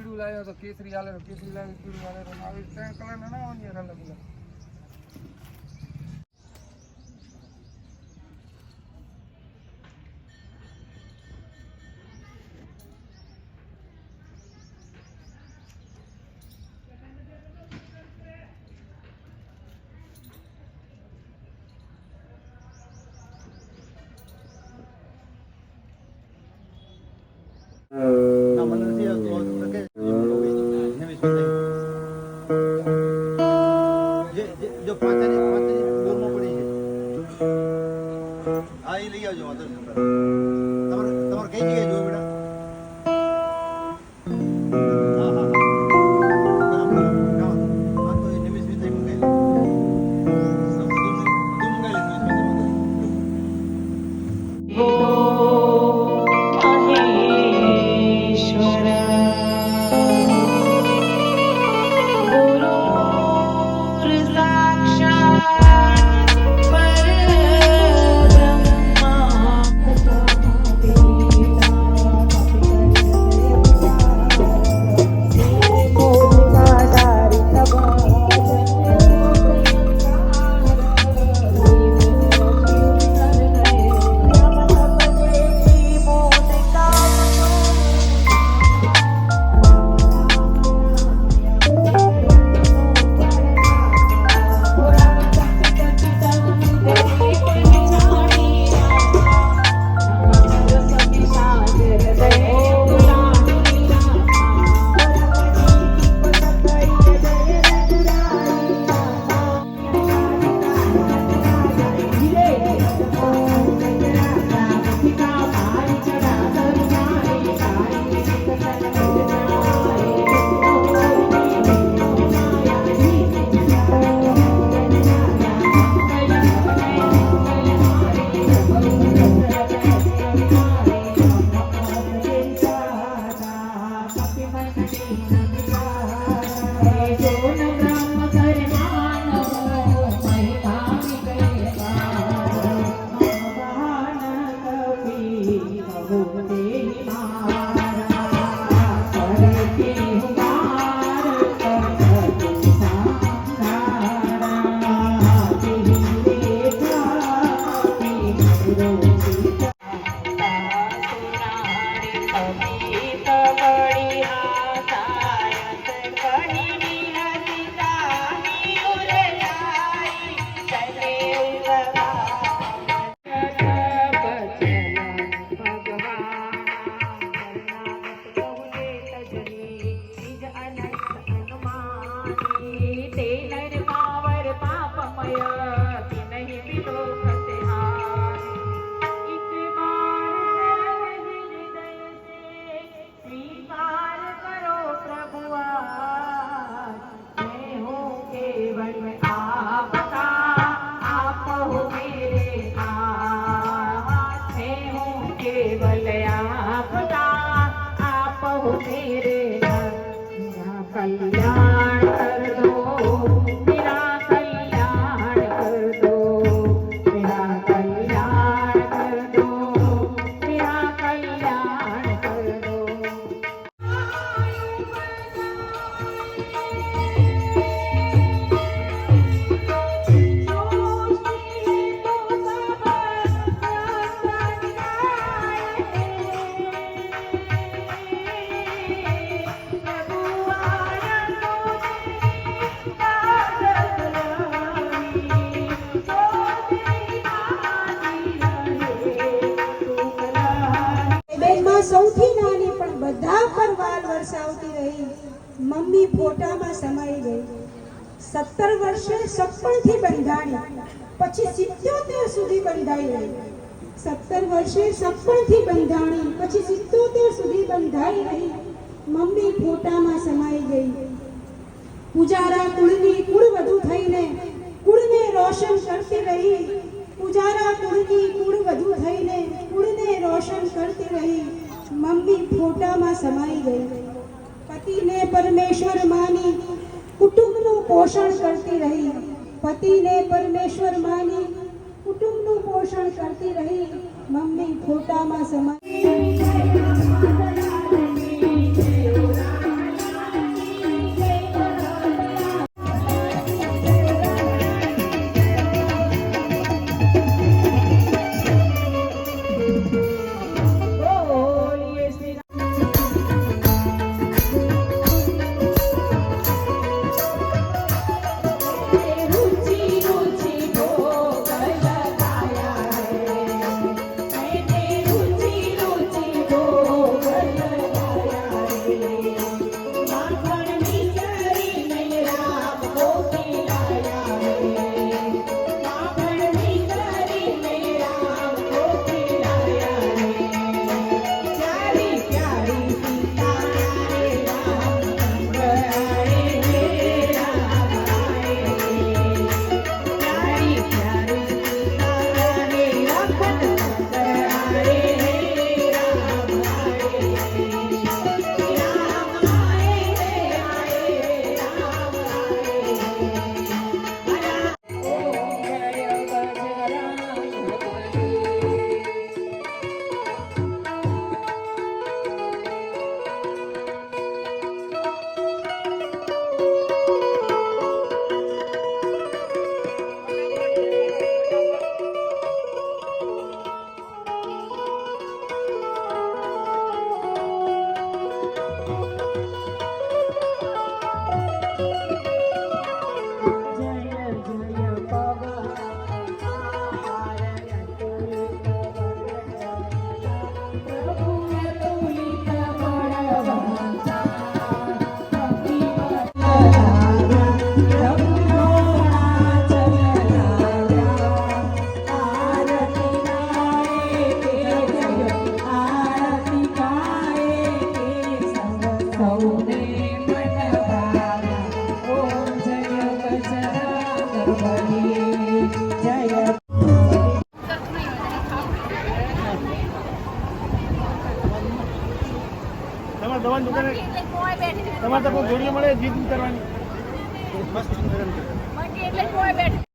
पीड़ू लायो तो केसरी आले तो केसरी लायो पीड़ू आले तो આવી ત્રણ કલર ના આવવાની અલગ અલગ जो पाँच दूर में पड़ी है आई लई आवजो તમારે કઈ જગ્યાએ જો બેટા હા હા બરાબર આ તો નિમિષ વિતરી મંગાઈ તું મંગાઈ લે સૌથી નાની પણ બધા પર વાલ વરસાવતી રહી મમ્મી ફોટામાં સમાઈ ગઈ 17 વર્ષે સપણથી બંધાણી પછી 77 સુધી બંધાઈ રહી 17 વર્ષે સપણથી બંધાણી પછી 77 સુધી બંધાઈ રહી મમ્મી ફોટામાં સમાઈ ગઈ પૂજારા કુળની કુળવધુ થઈને કુળને રોશન કરતી રહી પૂજારા કુળની કુળવધુ થઈને કુળને રોશન કરતી રહી मम्मी फोटा में समाई गई पति ने परमेश्वर मानी कुटुंबनु पोषण करती रही पति ने परमेश्वर मानी कुटुंबनु पोषण करती रही मम्मी फोटा में समाई જય તમારે દવાની દુકાને તમારે તો કોઈ જોડીઓ મળે જીત કરવાની મસ્ત